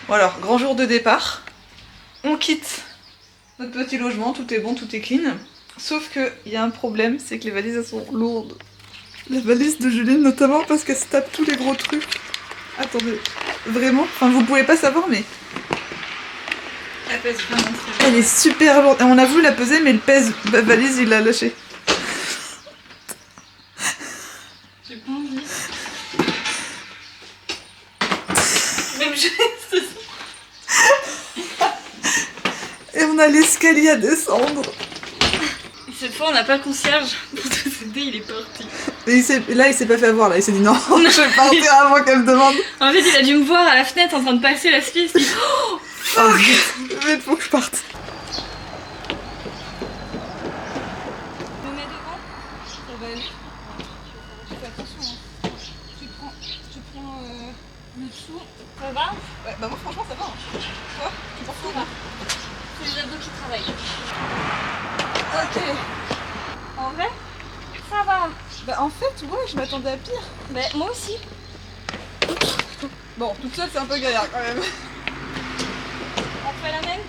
Bon alors, grand jour de départ. On quitte notre petit logement, tout est bon, tout est clean. Sauf que il y a un problème, c'est que les valises elles sont lourdes. La valise de Juline notamment parce qu'elle se tape tous les gros trucs. Attendez, vraiment, enfin vous pouvez pas savoir mais... Elle pèse vraiment très Elle est super lourde. On a voulu la peser mais le pèse valise il l'a lâché. J'ai pas envie. Même je... Et on a l'escalier à descendre. Et cette fois on n'a pas le concierge pour nous aider, il est parti. Et là il s'est pas fait avoir, là il s'est dit non, je vais partir avant qu'elle me demande. En fait il a dû me voir à la fenêtre en train de passer la ski, il s'est dit oh Oh vite, faut que je parte. Je me mets devant. Ça va aller. Tu fais attention hein. Tu prends le dessous. Ça va? Ouais, bah moi franchement ça va. Toi, tu t'en fous là? C'est les abdos qui travaillent. Ok. En vrai, ça va. Bah en fait, ouais, je m'attendais à pire. Bah moi aussi. Bon, toute seule c'est un peu galère quand même. On fait la même?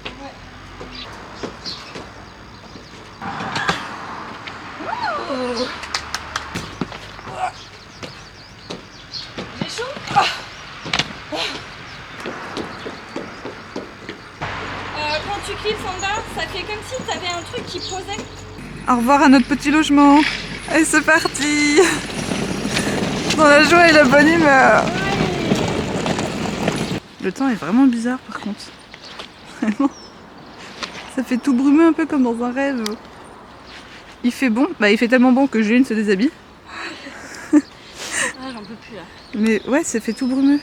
Ouais. J'ai chaud? Quand tu cliques en bas, ça fait comme si t'avais un truc qui posait. Au revoir à notre petit logement. Allez, c'est parti. Dans la joie et la bonne humeur. Le temps est vraiment bizarre par contre. Vraiment. Ça fait tout brumeux un peu comme dans un rêve. Il fait bon, bah il fait tellement bon que Juline se déshabille. Ah j'en peux plus là. Mais ouais, ça fait tout brumeux.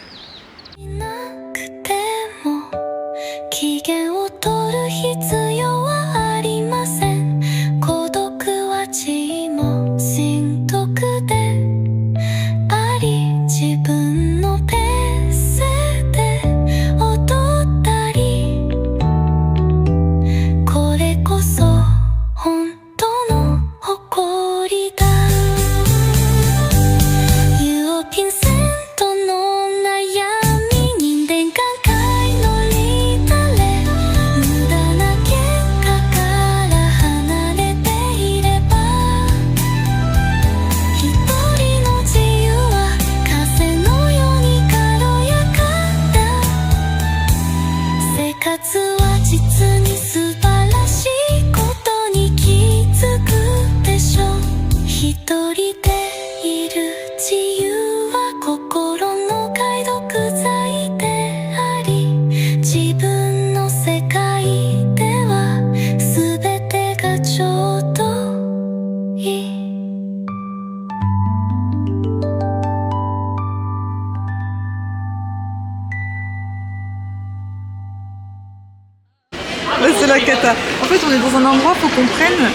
Là c'est la cata. En fait on est dans un endroit, faut qu'on prenne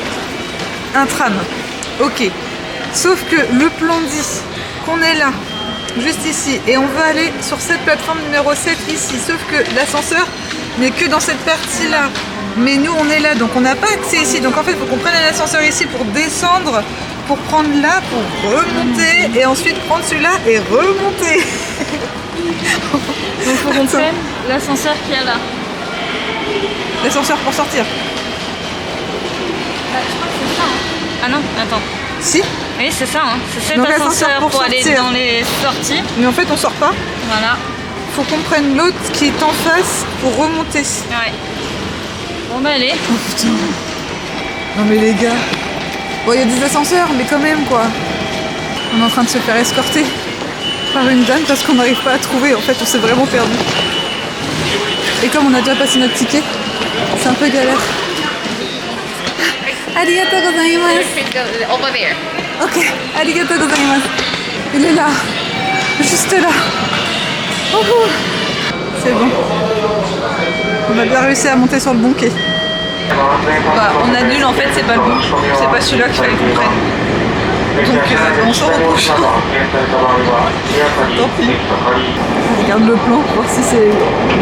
un tram. Ok. Sauf que le plan dit qu'on est là, juste ici, et on veut aller sur cette plateforme numéro 7 ici. Sauf que l'ascenseur n'est que dans cette partie-là. Mais nous on est là, donc on n'a pas accès ici. Donc en fait il faut qu'on prenne un ascenseur ici pour descendre, pour prendre là, pour remonter, et ensuite prendre celui-là et remonter. Donc il faut qu'on prenne l'ascenseur qu'il y a là. L'ascenseur pour sortir. Je crois que c'est ça. Hein. Ah non, attends. Si. Oui, c'est ça. Hein. C'est cet Donc, ascenseur pour aller sortir. dans les sorties. Mais en fait on sort pas. Voilà. Faut qu'on prenne l'autre qui est en face pour remonter. Ouais. Bon bah allez. Oh putain. Non mais les gars. Bon il y a des ascenseurs mais quand même quoi. On est en train de se faire escorter par une dame parce qu'on n'arrive pas à trouver. En fait on s'est vraiment perdu. Et comme on a déjà passé notre ticket, c'est un peu galère. Arigatou gozaimasu. Over there. Ok, arigatou gozaimasu. Il est là, juste là. C'est bon. On a bien réussi à monter sur le bon quai. Bah, on annule, en fait, c'est pas le bon. C'est pas celui-là qu'il fallait qu'on prenne. Donc, on sort au prochain. Tant pis. On regarde le plan pour voir si c'est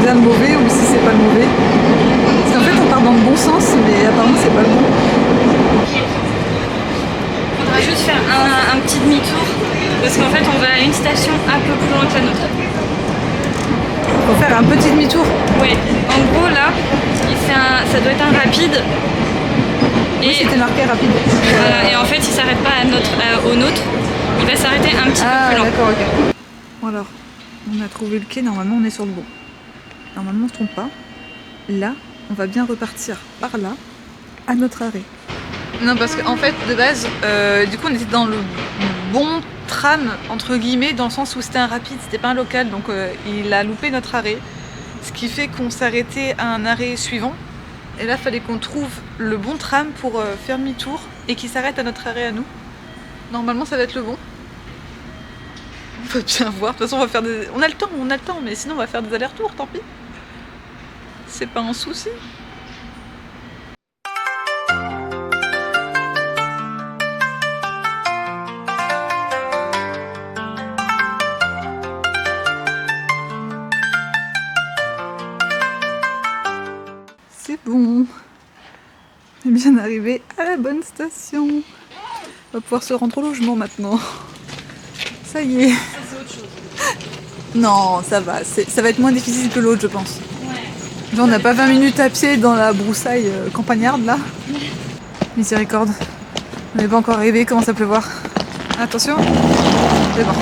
bien le mauvais ou si c'est pas le mauvais. Parce qu'en fait, on part dans le bon sens, mais apparemment, c'est pas le bon. On va juste faire un petit demi-tour parce qu'en fait on va à une station un peu plus loin que la nôtre. Faut faire un petit demi-tour. Ouais, en gros là, ça doit être un rapide. Et c'était marqué rapide. Voilà, et en fait il s'arrête pas au nôtre, il va s'arrêter un petit peu plus lent. D'accord, ok. Bon alors, on a trouvé le quai, normalement on est sur le bon. Normalement on se trompe pas. Là, on va bien repartir par là, à notre arrêt. Non, parce qu'en fait, de base, du coup on était dans le bon tram, entre guillemets, dans le sens où c'était un rapide, c'était pas un local, donc il a loupé notre arrêt. Ce qui fait qu'on s'arrêtait à un arrêt suivant. Et là, il fallait qu'on trouve le bon tram pour faire demi-tour et qu'il s'arrête à notre arrêt à nous. Normalement, ça va être le bon. On va bien voir. De toute façon, on va faire des... On a le temps, mais sinon, on va faire des allers-retours, tant pis. C'est pas un souci. C'est bon. On est bien arrivé à la bonne station. On va pouvoir se rendre au logement maintenant. Ça y est. Ça c'est autre chose. Non, ça va. Ça va être moins difficile que l'autre, je pense. Ouais. Genre, on n'a pas 20 minutes à pied dans la broussaille campagnarde là. Miséricorde. On n'est pas encore arrivé, il commence à pleuvoir. Attention. C'est bon.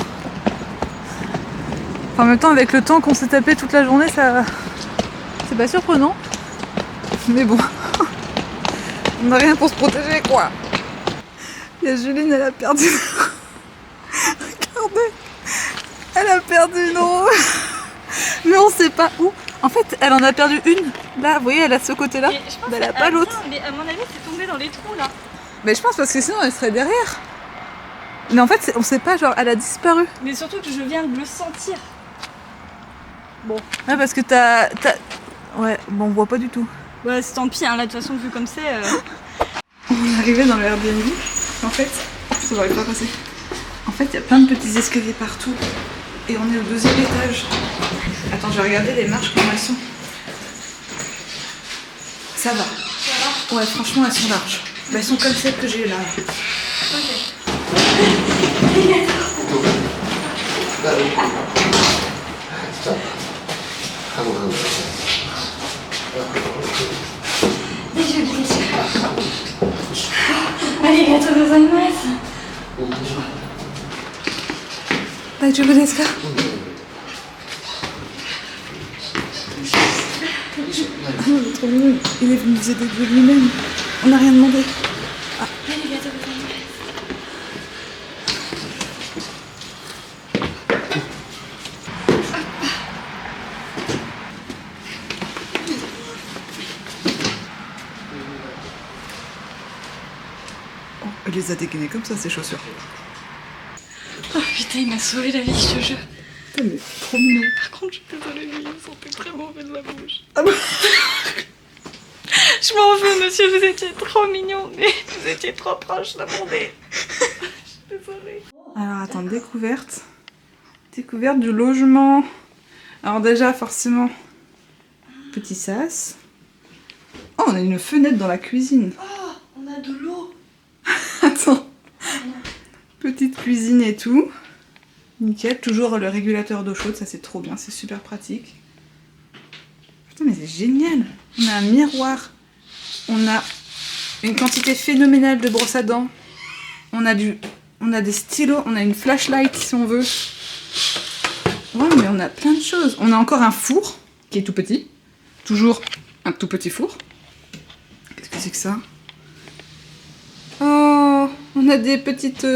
Enfin, en même temps, avec le temps qu'on s'est tapé toute la journée, ça... c'est pas surprenant. Mais bon. On n'a rien pour se protéger, quoi. Il y a Juline, elle a perdu. Regardez. Elle a perdu une roue. Mais on sait pas où. En fait, elle en a perdu une. Là, vous voyez, elle a ce côté-là. Mais elle a pas l'autre. Mais à mon avis, c'est tombé dans les trous là. Mais je pense parce que sinon, elle serait derrière. Mais en fait, on sait pas, genre, elle a disparu. Mais surtout que je viens de le sentir. Bon. Ouais, parce que t'as... Ouais, bon, on voit pas du tout. Ouais, c'est tant pis, hein, là, de toute façon, vu comme c'est... On est arrivé dans le Airbnb. En fait, ça va pas passer. En fait, il y a plein de petits escaliers partout. Et on est au 2e étage. Attends, je vais regarder les marches, comment elles sont. Ça va. Ouais, franchement, elles sont larges. Bah, elles sont comme celles que j'ai là. Arigatou gozaimasu. Daijoubu desu ka? Oh, trop mignon. Il est venu nous aider de lui-même. On n'a rien demandé. Arigatou gozaimasu. Oh, elle les a dégainées comme ça, ces chaussures. Oh putain, il m'a sauvé la vie, je te jure. Putain, mais trop mignon. Par contre, je suis désolée, mais il me sentait très mauvais de la bouche. Ah bah. Je m'en veux, monsieur, vous étiez trop mignon, mais vous étiez trop proche de mon nez. Je suis désolée. Alors attends, découverte. Découverte du logement. Alors déjà, forcément, petit sas. Oh, on a une fenêtre dans la cuisine. Oh, on a de l'eau. Attends. Petite cuisine et tout. Nickel. Toujours le régulateur d'eau chaude, ça c'est trop bien, c'est super pratique. Putain, mais c'est génial. On a un miroir. On a une quantité phénoménale de brosses à dents. On a des stylos, on a une flashlight si on veut. Ouais, mais on a plein de choses. On a encore un four qui est tout petit. Toujours un tout petit four. Qu'est-ce que c'est que ça? Oh, on a des petites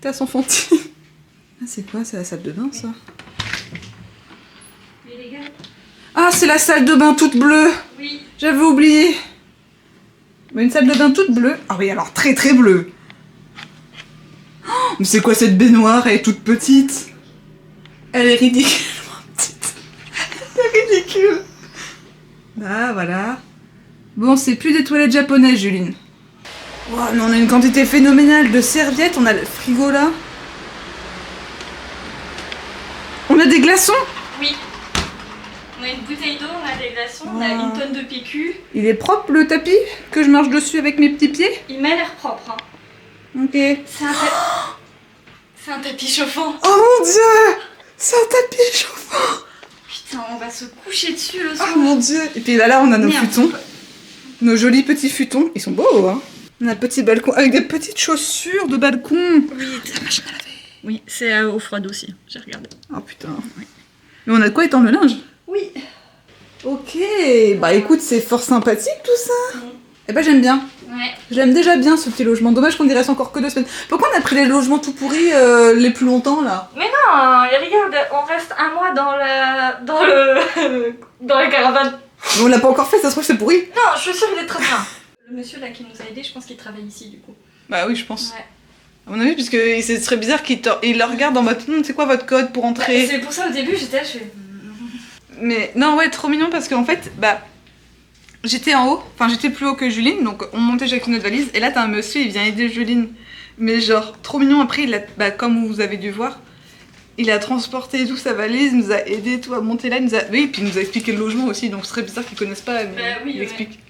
tasses enfantines. Ah, c'est quoi? C'est la salle de bain, ça? Mais les gars. Ah, c'est la salle de bain toute bleue. Oui. J'avais oublié. Mais une salle de bain toute bleue. Ah oui, alors très très bleue. Oh, mais c'est quoi cette baignoire? Elle est toute petite. Elle est ridiculement petite. C'est ridicule. Ah, voilà. Bon, c'est plus des toilettes japonaises, Juline. Wow, mais on a une quantité phénoménale de serviettes. On a le frigo là. On a des glaçons. Oui. On a une bouteille d'eau, on a des glaçons, on a une tonne de PQ. Il est propre le tapis que je marche dessus avec mes petits pieds? Il m'a l'air propre. Hein. Ok. C'est un tapis chauffant. Oh mon dieu! C'est un tapis chauffant! Putain. putain, on va se coucher dessus le soir. Oh mon dieu. Et puis là on a nos Merde. futons. Nos jolis petits futons. Ils sont beaux, hein. On a un petit balcon avec des petites chaussures de balcon. Oui, La machine à laver. oui, c'est eau froide aussi, j'ai regardé. Oh putain. Mais on a de quoi étendre le linge. Oui. Ok. Bah écoute, c'est fort sympathique tout ça. Mm. Eh ben j'aime bien. Ouais. Je l'aime déjà bien ce petit logement. Dommage qu'on y reste encore que 2 semaines. Pourquoi on a pris les logements tout pourris les plus longtemps là? Mais non, et regarde, on reste un mois dans la caravane. Mais on l'a pas encore fait, ça se trouve c'est pourri. Non, je suis sûre qu'il est très bien. Le monsieur là qui nous a aidés, je pense qu'il travaille ici du coup. Bah oui, je pense. Ouais. À mon avis, puisque ce serait bizarre qu'il le regarde en mode c'est quoi votre code pour entrer? C'est pour ça au début j'étais là, je fais. Mais non, ouais, trop mignon parce qu'en fait, bah. J'étais en haut, enfin j'étais plus haut que Juline, donc on montait avec notre valise, et là t'as un monsieur, il vient aider Juline. Mais genre, trop mignon, après, bah, comme vous avez dû voir, il a transporté tout sa valise, il nous a aidé tout à monter là, oui, puis il nous a expliqué le logement aussi, donc ce serait bizarre qu'ils connaissent pas, mais Bah oui, il ouais. explique.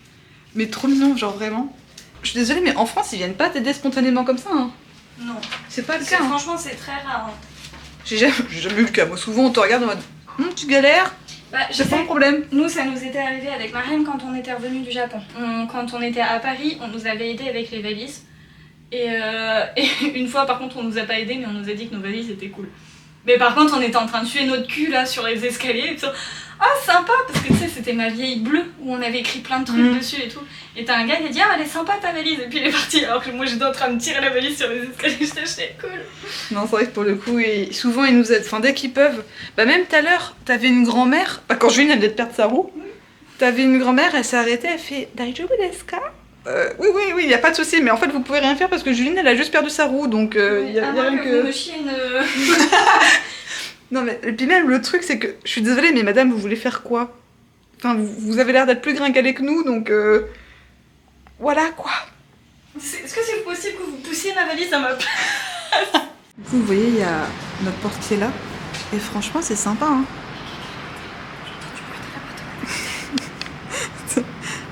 Mais trop mignon, genre vraiment. Je suis désolée, mais en France, ils viennent pas t'aider spontanément comme ça, hein. Non. C'est pas le cas. Hein. Franchement, c'est très rare. Hein. J'ai jamais eu le cas, moi souvent on te regarde en mode tu galères, Bah, je j'ai pas sais, de problème. nous ça nous était arrivé avec Mariam quand on était revenu du Japon. Quand on était à Paris, on nous avait aidé avec les valises. Et une fois par contre on nous a pas aidé mais on nous a dit que nos valises étaient cool. Mais par contre on était en train de tuer notre cul là sur les escaliers et tout. Ah sympa parce que tu sais c'était ma vieille bleue où on avait écrit plein de trucs dessus et tout. Et t'as un gars qui a dit ah elle est sympa ta valise et puis il est parti alors que moi j'étais en train de tirer la valise sur les escaliers, j'étais cool. Non, c'est vrai que pour le coup, souvent ils nous aident, enfin dès qu'ils peuvent. Bah même tout à l'heure, t'avais une grand-mère, bah, quand Juline elle venait de perdre sa roue, t'avais une grand-mère, elle s'est arrêtée, elle fait Daijoubu desu ka? Oui, y a pas de souci, mais en fait vous pouvez rien faire parce que Juline elle a juste perdu sa roue, donc y a rien que... Vous me chiez une... Non mais, et puis même le truc c'est que, je suis désolée mais madame vous voulez faire quoi? Enfin vous avez l'air d'être plus gringalée que nous, donc voilà quoi. Est-ce que c'est possible que vous poussiez ma valise à ma place? Du coup, vous voyez, il y a notre porte qui est là. Et franchement, c'est sympa. Hein.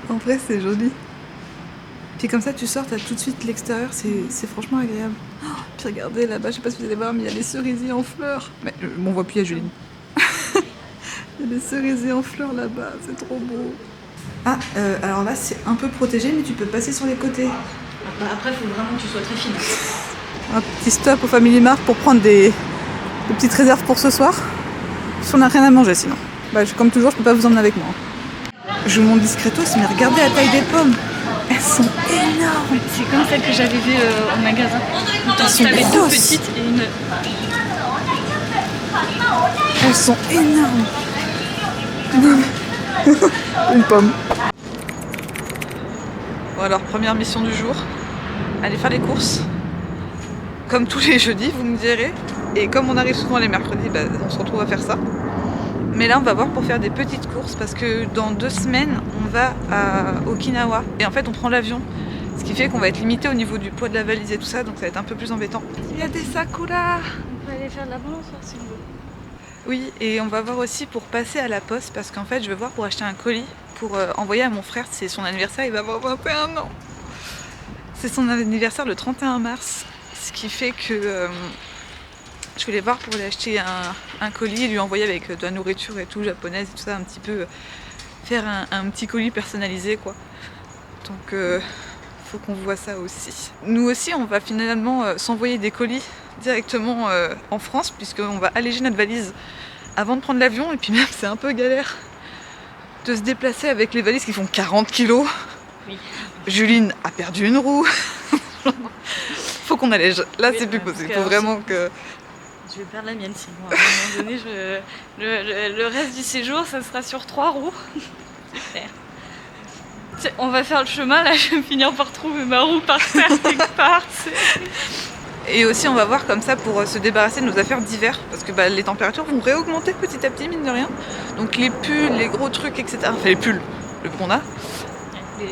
En vrai, c'est joli. Puis comme ça, tu sors, t'as tout de suite l'extérieur. C'est franchement agréable. Oh, puis regardez, là-bas, je sais pas si vous allez voir, mais il y a les cerisiers en fleurs. Mais bon, on voit plus, il y a Juline. Il y a des cerisiers en fleurs là-bas. C'est trop beau. Ah, alors là, c'est un peu protégé, mais tu peux passer sur les côtés. Bah après, il faut vraiment que tu sois très fine. Un petit stop au Family Mart pour prendre des petites réserves pour ce soir. Si on n'a rien à manger sinon. Bah, comme toujours, je peux pas vous emmener avec moi. Je vous montre discretos, mais regardez la taille des pommes. Elles sont énormes. C'est comme celle que j'avais vue au magasin. T'avais deux petites et une... Elles sont énormes. Une pomme. Bon alors, première mission du jour. Aller faire les courses. Comme tous les jeudis, vous me direz. Et comme on arrive souvent les mercredis, bah, on se retrouve à faire ça. Mais là, on va voir pour faire des petites courses parce que dans 2 semaines, on va à Okinawa. Et en fait, on prend l'avion. Ce qui fait qu'on va être limité au niveau du poids de la valise et tout ça, donc ça va être un peu plus embêtant. Il y a des sakura. On peut aller faire de la balançoire si on veut. Oui, et on va voir aussi pour passer à la poste parce qu'en fait, je vais voir pour acheter un colis pour envoyer à mon frère. C'est son anniversaire, il va avoir 21 ans. C'est son anniversaire le 31 mars. Ce qui fait que je voulais voir pour lui acheter un colis et lui envoyer avec de la nourriture et tout, japonaise et tout ça, un petit peu faire un petit colis personnalisé quoi. Donc faut qu'on voit ça aussi. Nous aussi on va finalement s'envoyer des colis directement en France puisqu'on va alléger notre valise avant de prendre l'avion et puis même c'est un peu galère de se déplacer avec les valises qui font 40 kilos. Oui. Juline a perdu une roue. Faut qu'on allège. Là Oui, c'est plus parce possible. que Faut alors, vraiment que... Je vais perdre la mienne sinon. À un moment donné, le reste du séjour, ça sera sur 3 roues. Super. Tiens, on va faire le chemin, là je vais finir par trouver ma roue par terre quelque part. Et aussi on va voir comme ça pour se débarrasser de nos affaires d'hiver parce que bah, les températures vont réaugmenter petit à petit mine de rien. Donc les pulls, les gros trucs etc. Enfin les pulls, le qu'on a.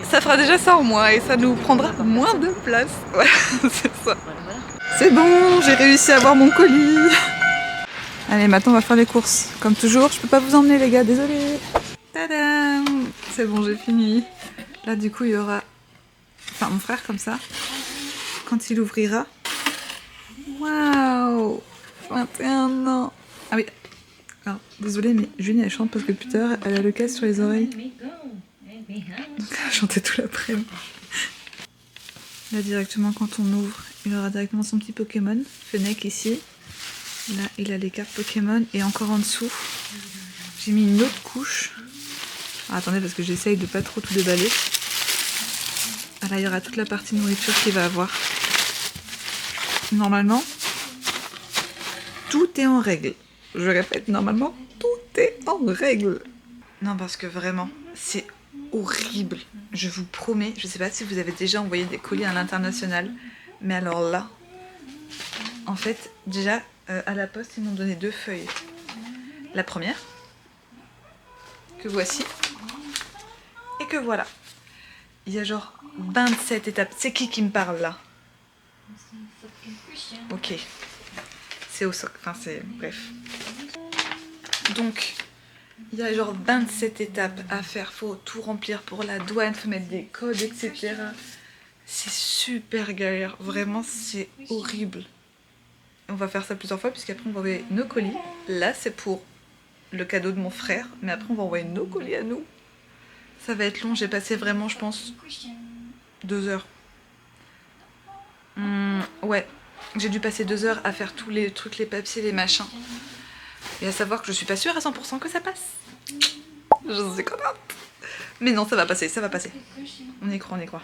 Ça fera déjà ça au moins et ça nous prendra moins de place. Voilà, c'est ça. Voilà. C'est bon, j'ai réussi à avoir mon colis. Allez, maintenant on va faire les courses. Comme toujours, je peux pas vous emmener les gars, désolé. Tadam! C'est bon, j'ai fini. Là du coup il y aura... Enfin mon frère comme ça. Quand il ouvrira... Waouh! 21 ans! Ah oui, Alors, désolée, mais Julie elle chante parce que plus tard elle a le casque sur les oreilles. Donc elle a chanté tout l'après-midi. Là directement quand on ouvre, il aura directement son petit Pokémon. Fennec ici. Là il a les cartes Pokémon et encore en dessous, j'ai mis une autre couche. Ah, attendez parce que j'essaye de pas trop tout déballer. Ah, là il y aura toute la partie nourriture qu'il va avoir. Normalement, tout est en règle. Je répète, normalement, tout est en règle. Non, parce que vraiment, c'est horrible. Je vous promets, je sais pas si vous avez déjà envoyé des colis à l'international, mais alors là, en fait, déjà, à la poste, ils m'ont donné 2 feuilles. La première, que voici, et que voilà. Il y a genre 27 étapes. C'est qui me parle là? Ok. C'est au soc, enfin c'est... bref. Donc, il y a genre 27 étapes à faire, faut tout remplir pour la douane, faut mettre des codes, etc. C'est super galère, vraiment c'est horrible. On va faire ça plusieurs fois puisqu'après on va envoyer nos colis. Là c'est pour le cadeau de mon frère, mais après on va envoyer nos colis à nous. Ça va être long, j'ai passé vraiment je pense 2 heures. Ouais. J'ai dû passer 2 heures à faire tous les trucs, les papiers, les machins. Et à savoir que je suis pas sûre à 100% que ça passe. Je suis contente. Mais non, ça va passer, ça va passer. On y croit, on y croit.